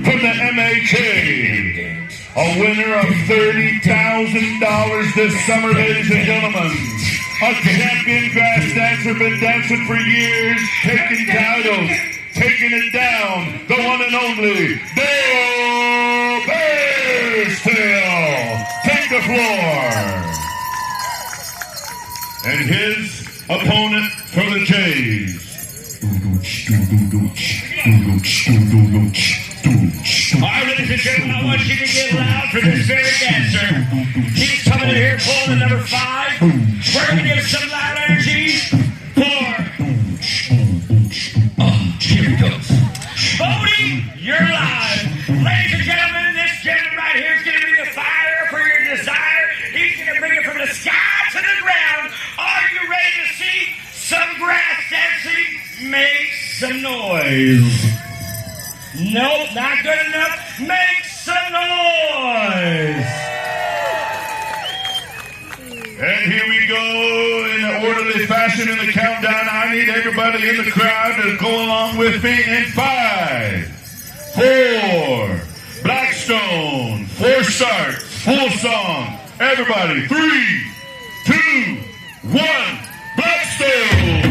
from the MHA, a winner of $30,000 this summer, ladies and gentlemen. A champion grass dancer, been dancing for years, taking titles, taking it down, the one and only Dale Bearstail. Take the floor. And his opponent from the Jays. All right, ladies and gentlemen, I want you to get loud for this very dancer. He's coming in here pulling the number 5. We're going to give some loud energy for... Here we go. Bodie, you're live. Ladies and gentlemen, this gentleman right here is going to bring the fire for your desire. He's going to bring it from the sky to the ground. Are you ready to see some grass dancing? Make some noise. Nope, not good enough. Make some noise. And here we go in an orderly fashion in the countdown. I need everybody in the crowd to go along with me in 5, 4, Blackstone, 4 starts, full song. Everybody, 3, 2, 1, Blackstone.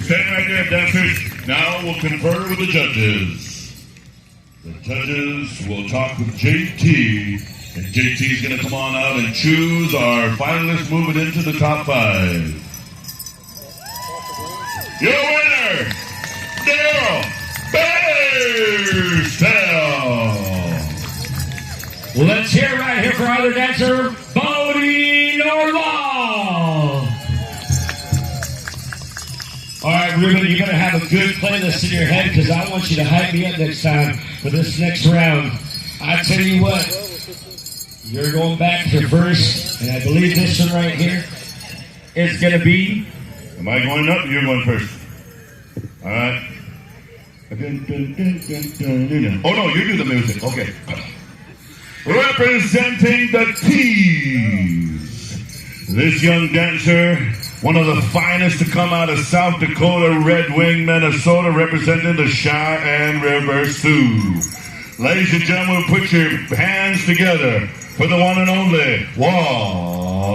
Stand right there, dancers. Now we'll confer with the judges. The judges will talk with JT, and JT's going to come on out and choose our finalists moving into the top 5. Your winner, Dale Bearstail. Let's hear it right here for our other dancer, Bodie Norval. All right, Ruben, you're going to have a good playlist in your head because I want you to hype me up next time for this next round. I tell you what, you're going back to first, and I believe this one right here is going to be... Am I going up or you're going first? All right. Oh, no, you do the music. Okay. Representing the T's. This young dancer, one of the finest to come out of South Dakota, Red Wing, Minnesota, representing the Cheyenne River Sioux. Ladies and gentlemen, put your hands together for the one and only Wall.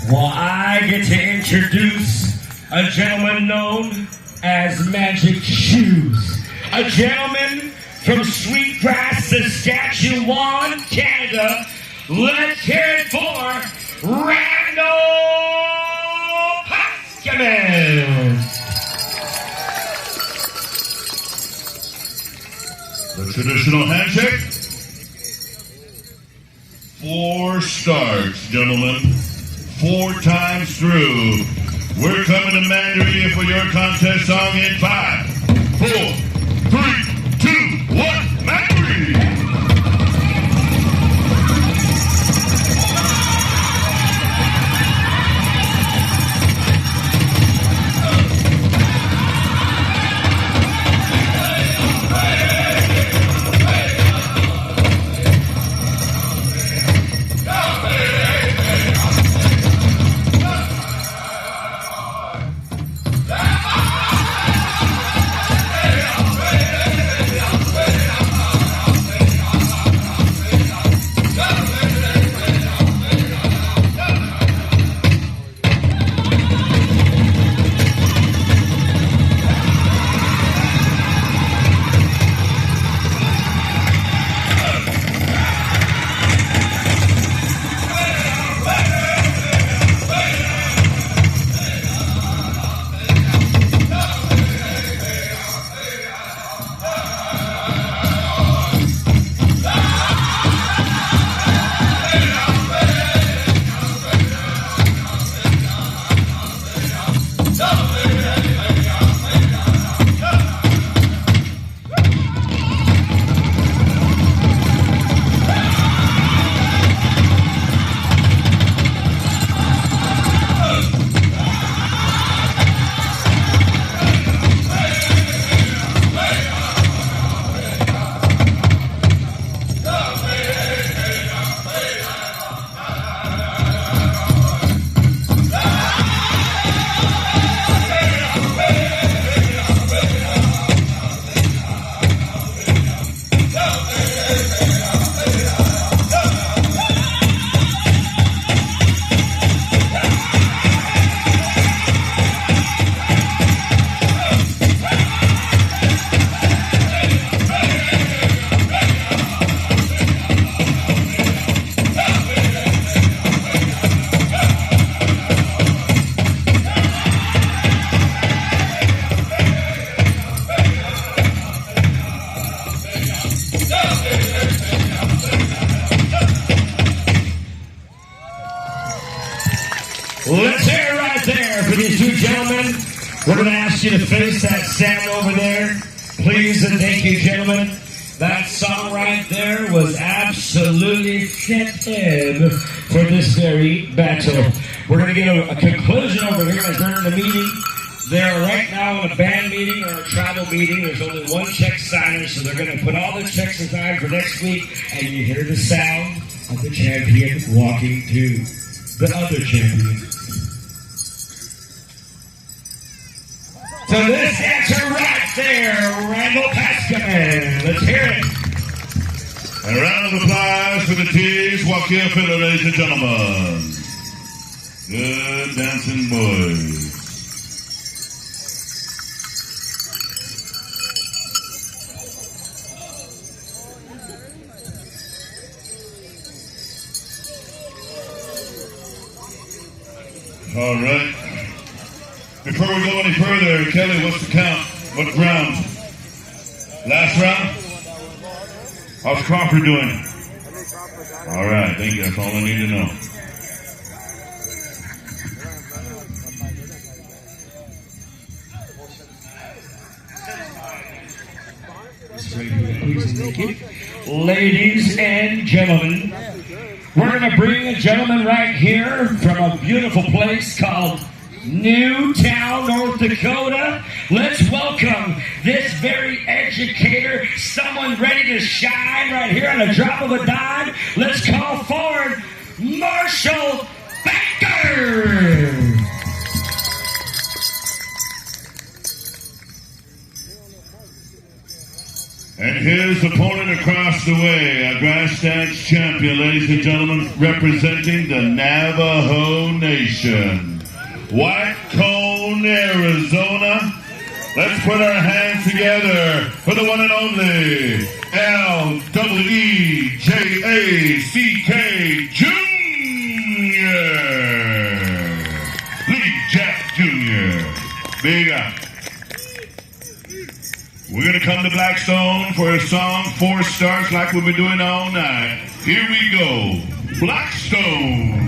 Well, I get to introduce a gentleman known as Magic Shoes. A gentleman from Sweetgrass, Saskatchewan, Canada. Let's hear it for Randall Pascaman. The traditional handshake. 4 starts, gentlemen. 4 times through. We're coming to Mandarin for your contest song in 5, 4, 3, 2, 1, Mandarin! Let's hear it right there for these 2 gentlemen. We're going to ask you to face that stand over there. Please and thank you, gentlemen. That song right there was absolutely superb for this very battle. We're going to get a conclusion over here as they're in the meeting. They're right now in a band meeting or a tribal meeting. There's only 1 check signer, so they're going to put all the checks aside for next week, and you hear the sound of the champion walking to the other champion. So this answer right there, Randall Pascaman. Let's hear it. A round of applause for the T's Joaquin Fiddler, ladies and gentlemen. Good dancing boys. All right. Before we go any further, Kelly, what's the count? What round? Last round? How's Crawford doing? All right, thank you. That's all I need to know. Ladies and gentlemen, we're going to bring a gentleman right here from a beautiful place called Newtown, North Dakota. Let's welcome this very educator, someone ready to shine right here on a drop of a dime. Let's call forward Marshall Baker. And his opponent across the way, a grass dance champion, ladies and gentlemen, representing the Navajo Nation. White Cone, Arizona. Let's put our hands together for the one and only L-E-E-J-A-C-K Jr. Lee Jack Jr. Big up. We're going to come to Blackstone for a song, 4 stars, like we've been doing all night. Here we go. Blackstone.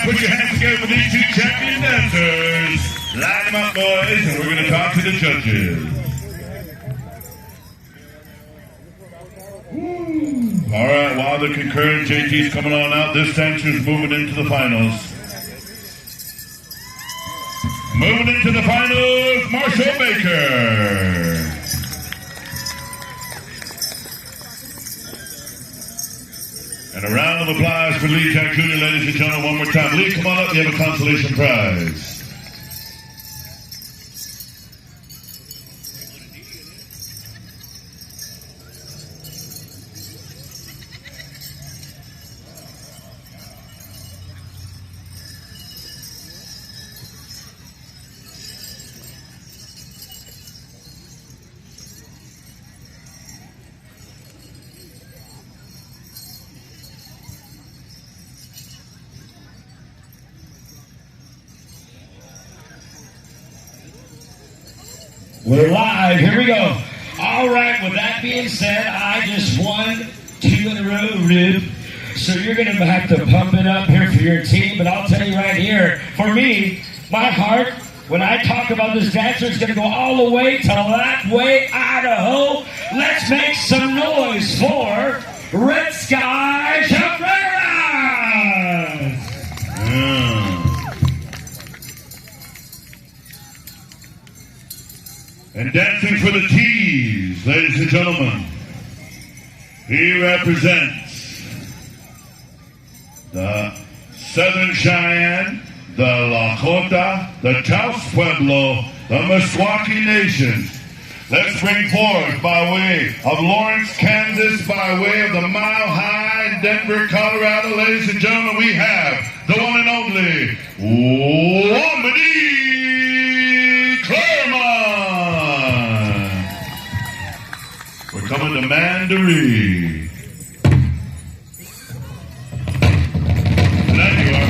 Put your hands together for these 2 champion dancers. Line them up, boys, and we're going to talk to the judges. All right, while the concurrent JT's coming on out, this dancer's moving into the finals. Moving into the finals, Marshall Baker. And a round of applause for Lee Jack Jr., ladies and gentlemen, one more time. Lee, come on up, you have a consolation prize. We're live. Here we go. All right. With that being said, I just won 2 in a row, Rube. So you're going to have to pump it up here for your team. But I'll tell you right here, for me, my heart, when I talk about this dancer, it's going to go all the way to Largo, Idaho. Let's make some noise for Red Sky Cabrera. And dancing for the T's, ladies and gentlemen, he represents the Southern Cheyenne, the Lakota, the Taos Pueblo, the Meskwaki Nations. Let's bring forth by way of Lawrence, Kansas, by way of the Mile High, Denver, Colorado. Ladies and gentlemen, we have the one and only Wambadi Claremont. We're coming to Mandaree. There you are.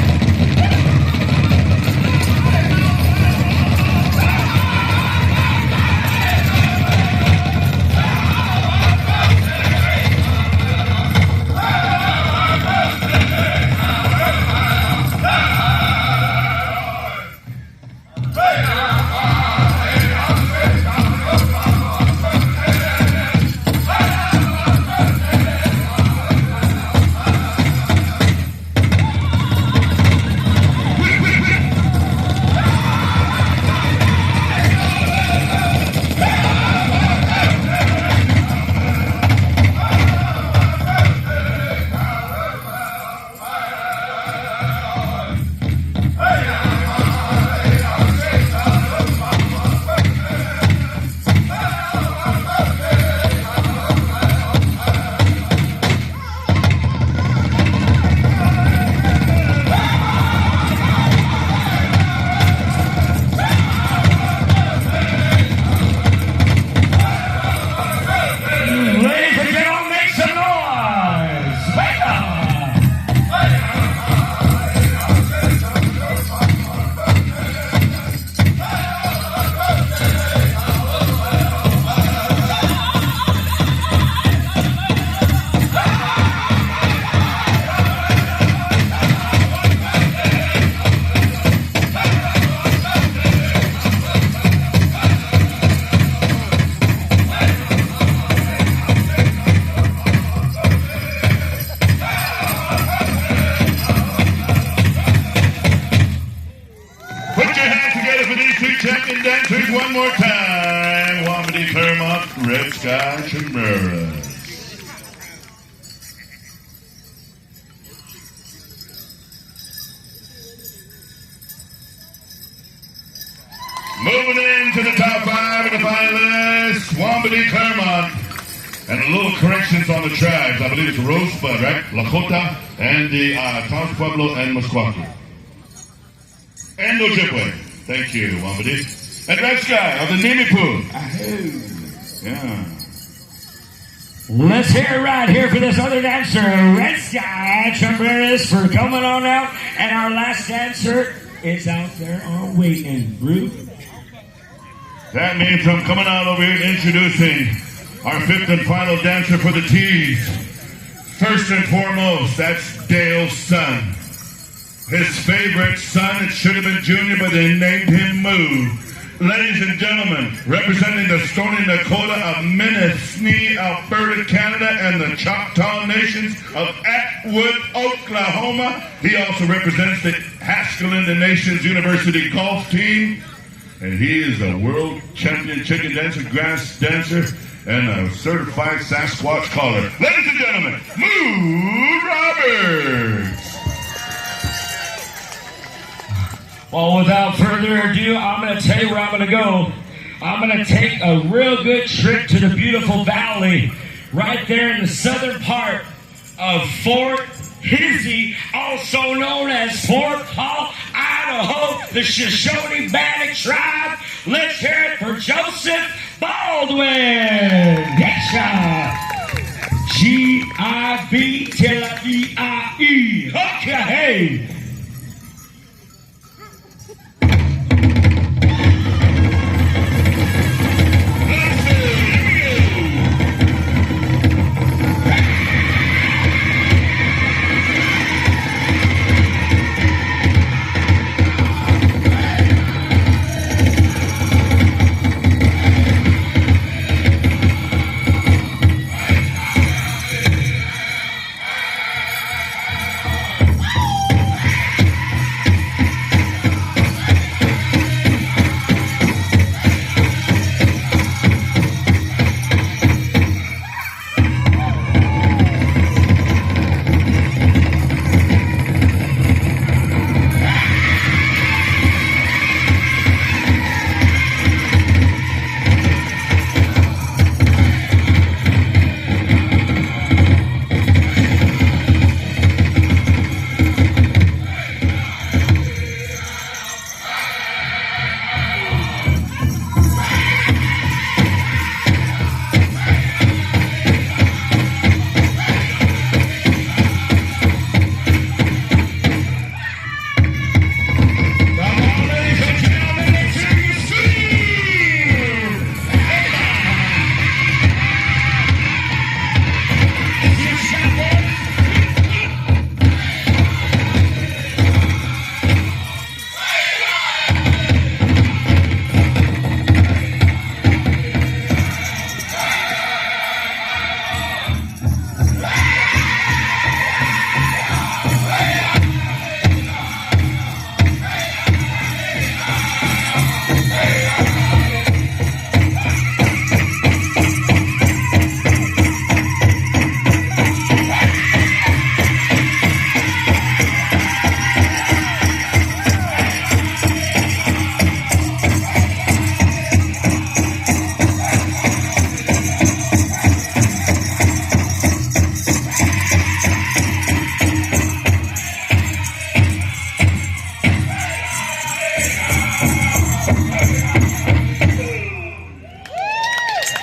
Champion dancers one more time. Wambadi Claremont, Red Sky Chimeras. Moving into the top five of the finalists, Wambadi Claremont. And a little corrections on the tribes. I believe it's Rosebud, right? Lakota and the Taos Pueblo and Meskwaki. And Ojibwe. Thank you, Wambadi. And Red Sky of the Nimipu. Yeah. Let's hear it right here for this other dancer, Red Sky Chimeras, for coming on out. And our last dancer is out there on waiting. Ruth. That means I'm coming out over here introducing our fifth and final dancer for the T's. First and foremost, that's Dale's son. His favorite son, it should have been Junior, but they named him Moo. Ladies and gentlemen, representing the Stoney Nakoda of Minisnee, Alberta, Canada, and the Choctaw Nations of Atwood, Oklahoma. He also represents the Haskell Indian Nations University golf team. And he is a world champion chicken dancer, grass dancer, and a certified Sasquatch caller. Ladies and gentlemen, Moo Roberts. Well, without further ado, I'm going to tell you where I'm going to go. I'm going to take a real good trip to the beautiful valley right there in the southern part of Fort Hizzy, also known as Fort Hall, Idaho, the Shoshone-Bannock tribe. Let's hear it for Joseph Baldwin. Yes, G-I-B-T-L-E-I-E. Okay.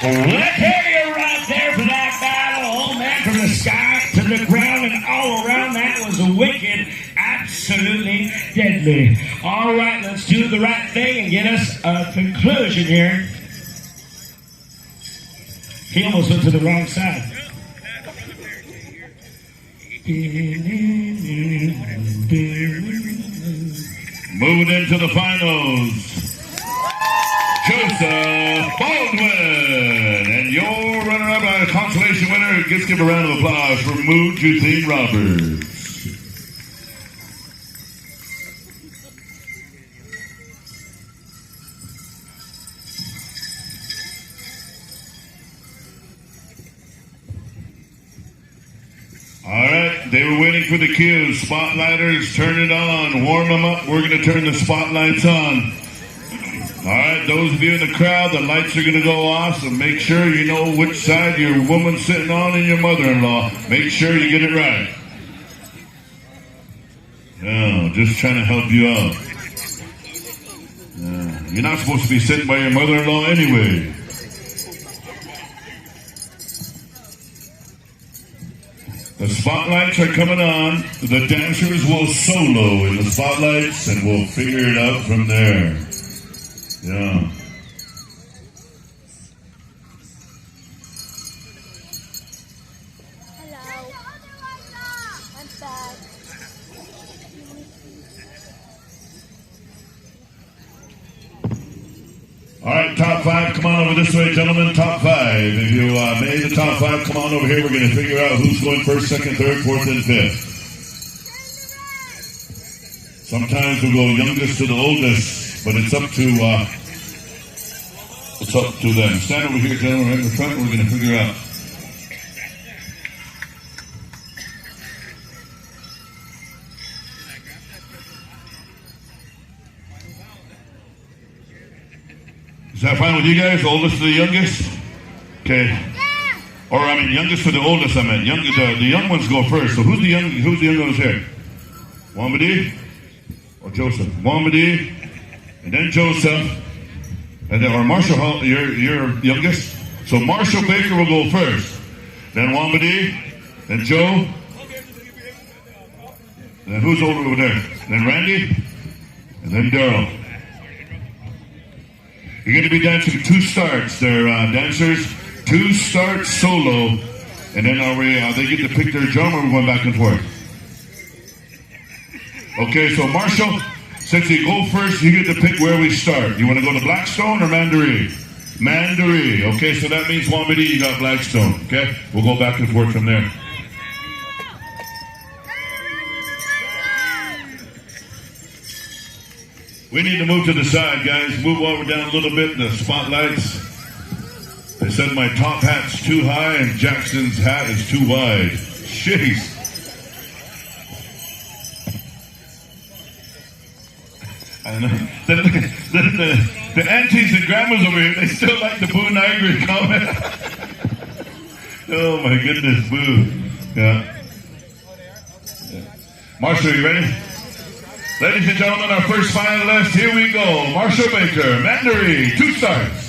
Let's hear you right there for that battle. Oh, man, from the sky to the ground and all around. That was wicked. Absolutely deadly. All right, let's do the right thing and get us a conclusion here. He almost went to the wrong side. Moving into the finals, Joseph Baldwin. And your runner-up and consolation winner, let's give a round of applause for Moo Justine Roberts. All right, they were waiting for the cue. Spotlighters, turn it on. Warm them up. We're going to turn the spotlights on. All right, those of you in the crowd, the lights are going to go off, so make sure you know which side your woman's sitting on and your mother-in-law. Make sure you get it right. No, just trying to help you out. You're not supposed to be sitting by your mother-in-law anyway. The spotlights are coming on. The dancers will solo in the spotlights, and we'll figure it out from there. Yeah. Hello. I'm back. All right, top five, come on over this way, gentlemen. Top five. If you made the top five, come on over here. We're going to figure out who's going first, second, third, fourth, and fifth. Sometimes we'll go youngest to the oldest, but it's up to them. Stand over here, gentlemen, right in the front. We're going to figure out. Is that fine with you guys? The oldest to the youngest? Okay. Yeah. Or I mean, youngest to the oldest. I meant the young ones go first. So who's the young ones here? Wambadi or Joseph? Wambadi, and then Joseph, and then or Marshall. You're youngest. So Marshall Baker will go first. Then Wambadi, then Joe. Then who's over there? Then Randy, and then Daryl. You're going to be dancing two starts. They're dancers, two starts solo, and then they get to pick their drum, or we're going back and forth. Okay, so Marshall, since you go first, you get to pick where we start. You want to go to Blackstone or Mandaree? Mandaree. Okay, so that means Wambadi, you got Blackstone. Okay, we'll go back and forth from there. We need to move to the side, guys. Move over down a little bit. The spotlights. They said my top hat's too high and Jackson's hat is too wide. Jeez. I know. The aunties and grandmas over here, they still like the Boo Niagara comment. Oh my goodness, Boo. Yeah. Marshall, you ready? Ladies and gentlemen, our first finalist, here we go. Marshall Baker, Mandaree, two starts.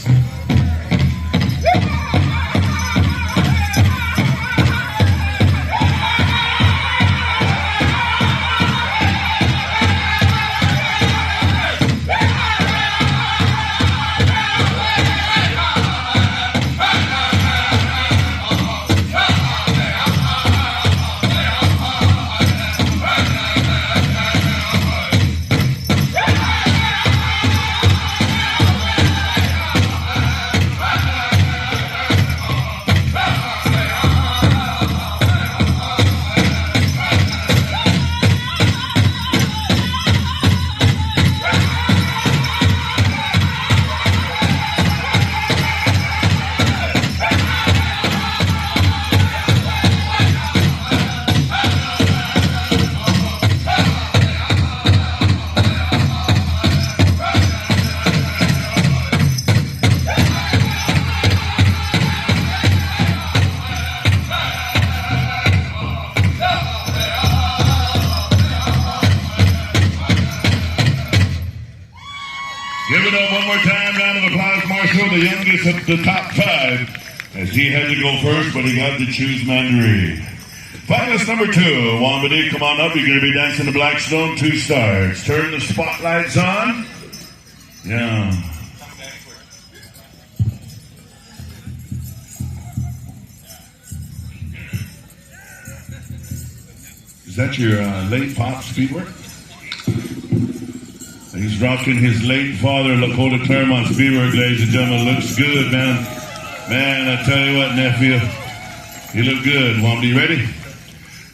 youngest of the top 5, as he had to go first, but he got to choose Mandarin. Finalist number 2, Wambadi, come on up. You're going to be dancing the Blackstone, 2 stars. Turn the spotlights on. Yeah. Is that your late pop speedwork? He's rocking his late father, Lakota Claremont speedwork, ladies and gentlemen. Looks good, man. Man, I tell you what, nephew. You look good. Wambadi, you ready?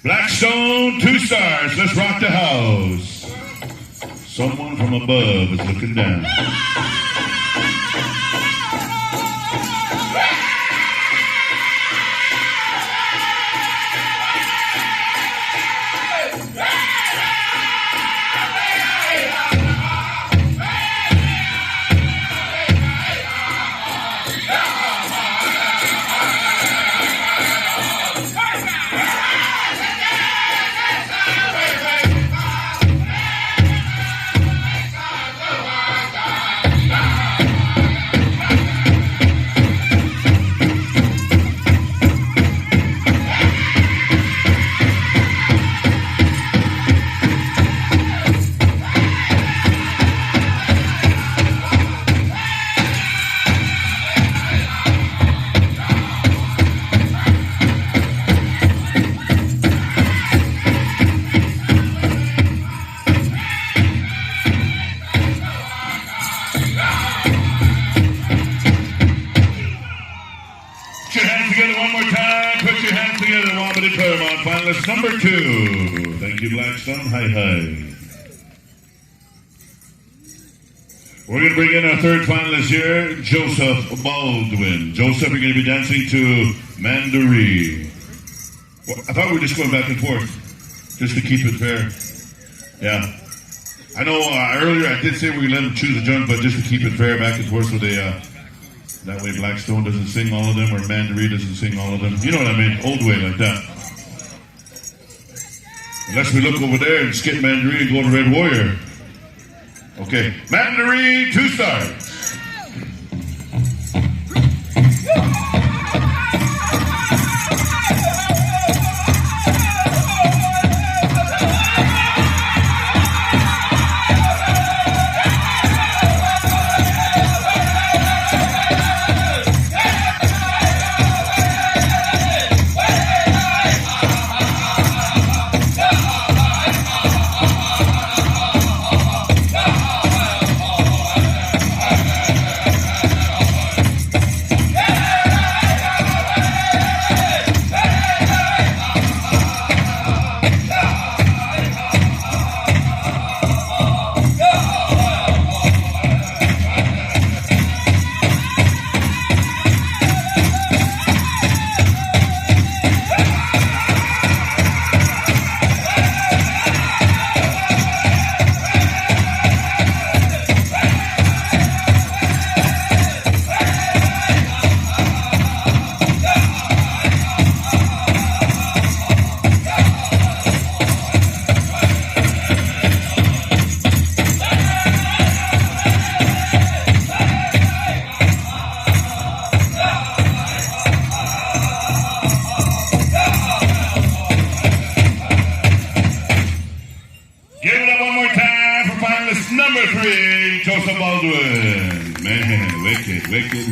Blackstone, 2 stars. Let's rock the house. Someone from above is looking down. Finalist number 2. Thank you, Blackstone. Hi, hi. We're going to bring in our 3rd finalist here, Joseph Baldwin. Joseph, you're going to be dancing to Mandarin. Well, I thought we were just going back and forth, just to keep it fair. Yeah. I know earlier I did say we let them choose a jump, but just to keep it fair, back and forth, so they, that way Blackstone doesn't sing all of them, or Mandarin doesn't sing all of them. You know what I mean? Old way like that. Unless we look over there and skip Mandarin and go to Red Warrior. Okay. Mandarin, 2 stars.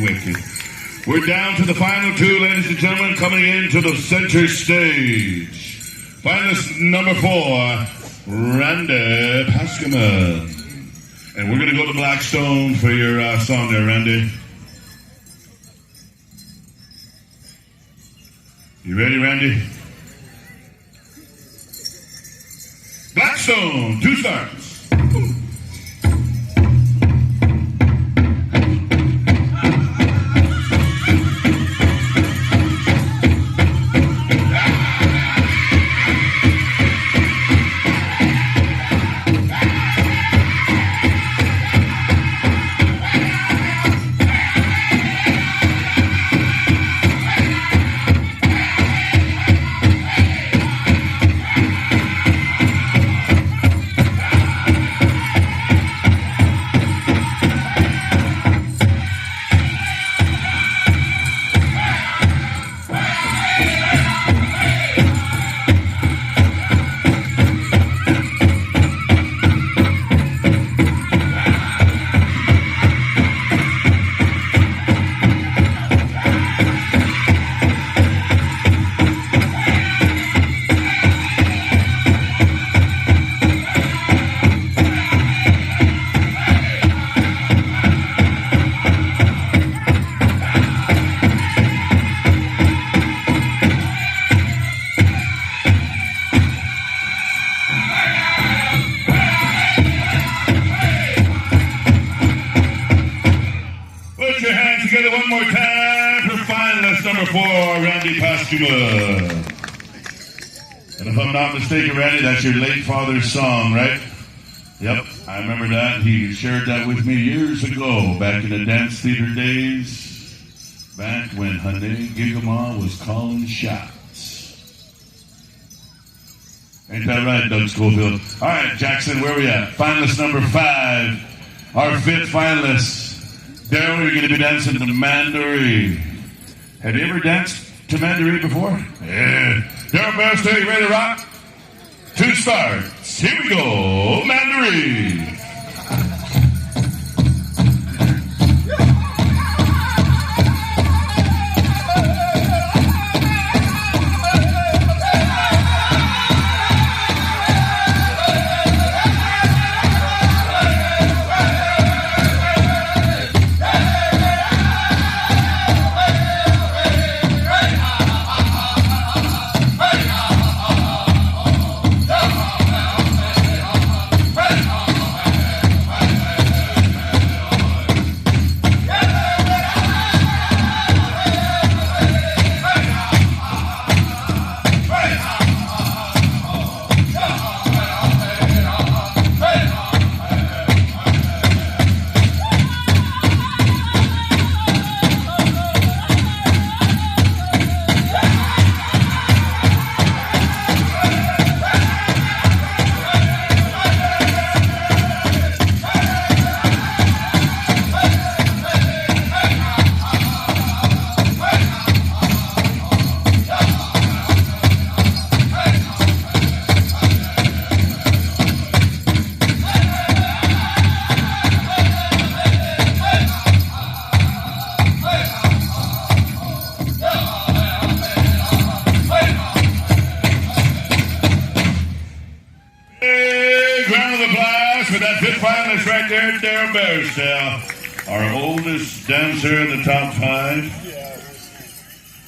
Wicked. We're down to the final 2, ladies and gentlemen, coming into the center stage. Finalist number 4, Randy Paskaman. And we're going to go to Blackstone for your song there, Randy. You ready, Randy? Blackstone, 2 stars. together one more time for finalist number 4, Randy Pascuma. And if I'm not mistaken, Randy, that's your late father's song, right? Yep, I remember that. He shared that with me years ago, back in the dance theater days, back when Hane Gigama was calling shots. Ain't that right, Doug Schofield? All right, Jackson, where we at? Finalist number 5, our 5th finalist. Daryl, you're going to be dancing to Mandaree. Have you ever danced to Mandaree before? Yeah. Daryl Barstow, you ready to rock? 2 starts. Here we go, Mandaree. Right there, Darren Barstow, our oldest dancer in the top 5.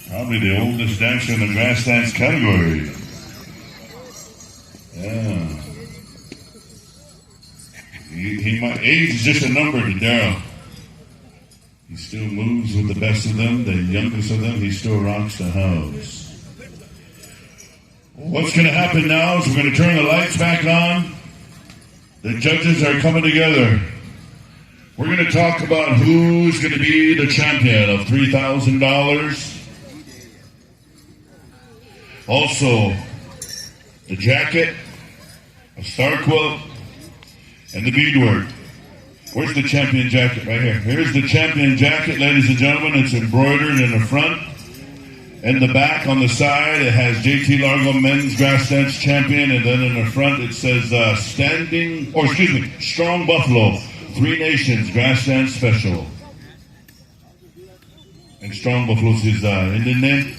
Probably the oldest dancer in the grass dance category. Yeah. He might, age is just a number to Daryl. He still moves with the best of them, the youngest of them. He still rocks the house. What's going to happen now is we're going to turn the lights back on. The judges are coming together. We're going to talk about who's going to be the champion of $3,000. Also, the jacket, a star quilt, and the beadwork. Where's the champion jacket? Right here. Here's the champion jacket, ladies and gentlemen. It's embroidered in the front. In the back, on the side, it has JT Largo Men's Grass Dance Champion, and then in the front it says Strong Buffalo, 3 Nations Grass Dance Special. And Strong Buffalo is his Indian name?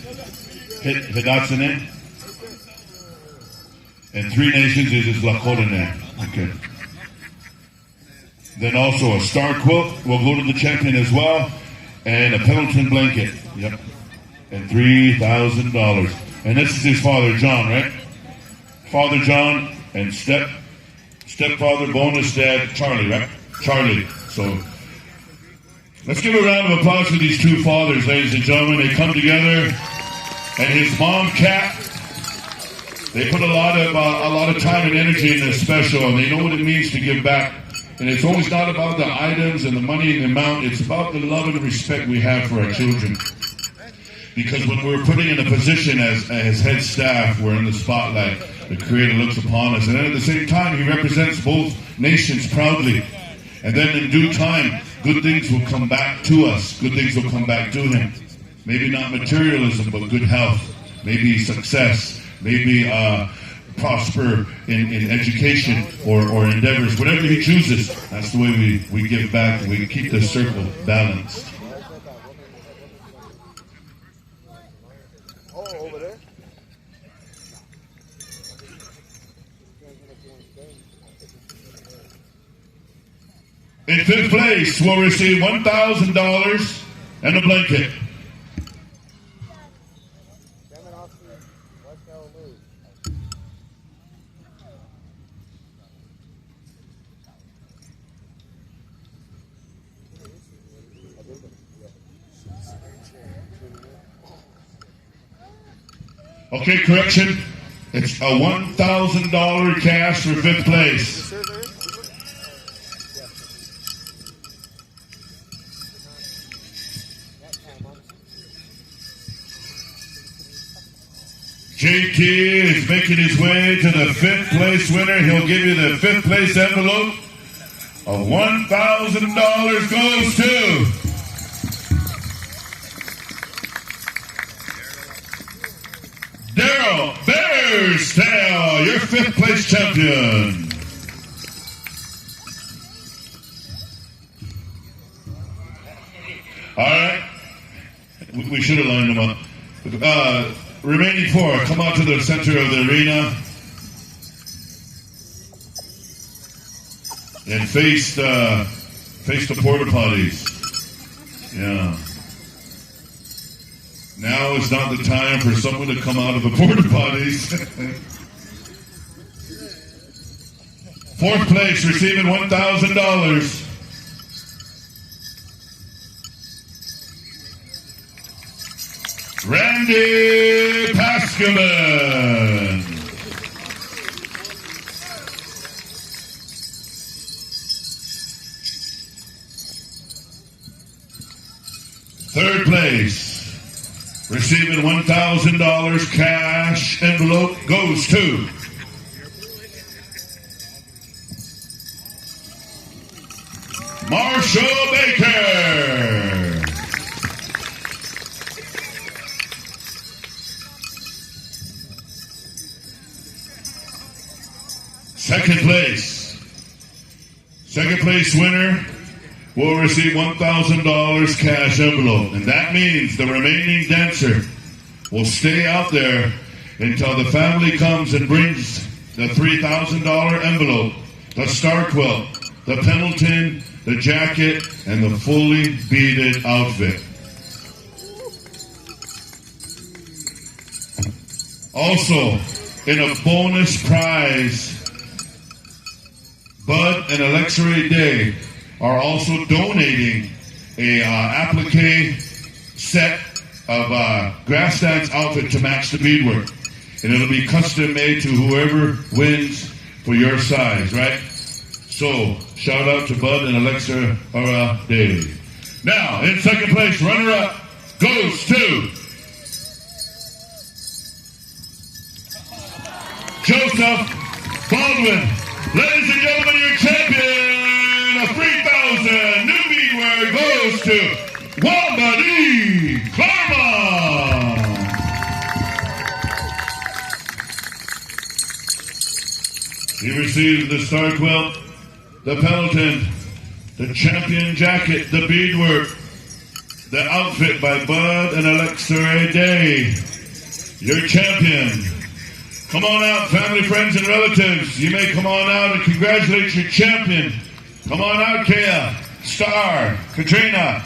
Hidatsa name? And 3 Nations is his Lakota name. Okay. Then also a star quilt will go to the champion as well, and a Pendleton blanket. Yep. And $3,000. And this is his father, John, right? Father John and stepfather, bonus dad, Charlie, right? Charlie. So let's give a round of applause for these 2 fathers, ladies and gentlemen. They come together, and his mom, Kat, they put a lot of time and energy in this special, and they know what it means to give back. And it's always not about the items and the money and the amount. It's about the love and the respect we have for our children. Because when we're putting in a position as head staff, we're in the spotlight. The Creator looks upon us. And then at the same time, He represents both nations proudly. And then in due time, good things will come back to us. Good things will come back to Him. Maybe not materialism, but good health. Maybe success. Maybe prosper in education or endeavors. Whatever He chooses, that's the way we give back. We keep the circle balanced. In 5th place, will receive $1,000 and a blanket. Okay, correction. It's a $1,000 cash for 5th place. JT is making his way to the 5th place winner. He'll give you the 5th place envelope of $1,000 goes to Daryl Bear's Tail, your 5th place champion. All right. We should have lined them up. Remaining 4, come out to the center of the arena and face the porta potties. Yeah. Now is not the time for someone to come out of the porta potties. 4th place, receiving $1,000. Randy Pascaman. Third place, receiving $1,000 cash envelope goes to Marshall Baker. Second place winner will receive $1,000 cash envelope. And that means the remaining dancer will stay out there until the family comes and brings the $3,000 envelope, the star quilt, the Pendleton, the jacket, and the fully beaded outfit. Also, in a bonus prize, Bud and Alexa Ray Day are also donating a applique set of grass dance outfit to match the beadwork. And it'll be custom made to whoever wins for your size, right? So, shout out to Bud and Alexa Day. Now, in second place, runner-up goes to Joseph Baldwin. Ladies and gentlemen, your champion of 3,000 new beadwork goes to Wambadi Karma. He receives the star quilt, the Pendleton, the champion jacket, the beadwork, the outfit by Bud and Alexa Ray Day. Your champion. Come on out, family, friends, and relatives. You may come on out and congratulate your champion. Come on out, Kaya, Star, Katrina,